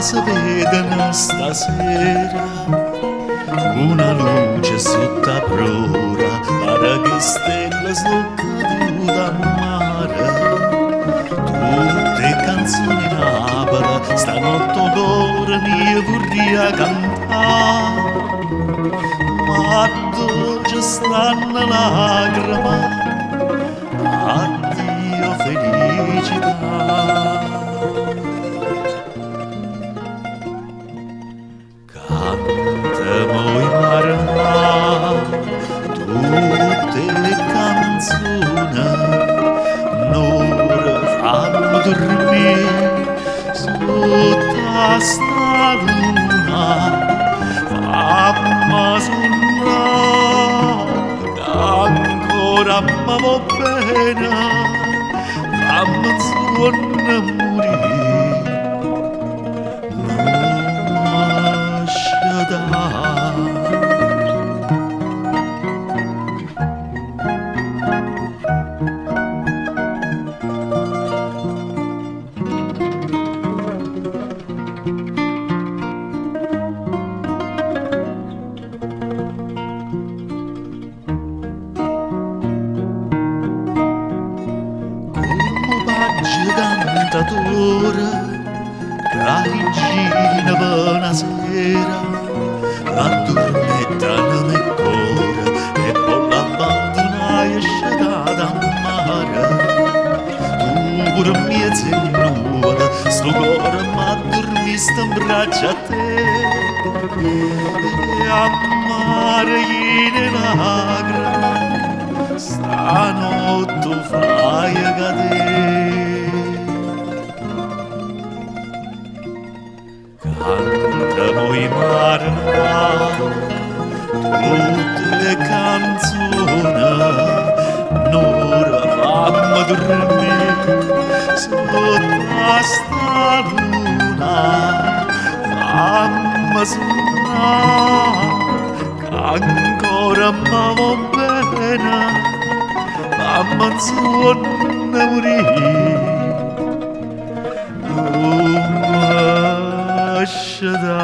si vedono stasera, una luce sotto a prora, pare che stelle sono cadute a mare. Tutte canzoni Napoli, stanotte d'ora mi vorrei cantare, ma dove stanno lacrime, addio felicità. Cantamo in marma tutte le canzoni, non fanno dormire sotto sta luna, fammi sognare che ancora mi va bene, fammi sognare morire. Cantatore, caricina buonasera, addormentano nel cuore e poi l'abbandonai e scetata a mare. Tu pure mezzo in nuvola, sto cuore m'addormista in braccia a te, e a mare in lacrime, stanotte fai cadere. Cantamo in marma tutte le canzoni, n'ora fammi dormire sotto sta luna, fammi sognare che ancora mi va bene, fammi sognare morire. Shada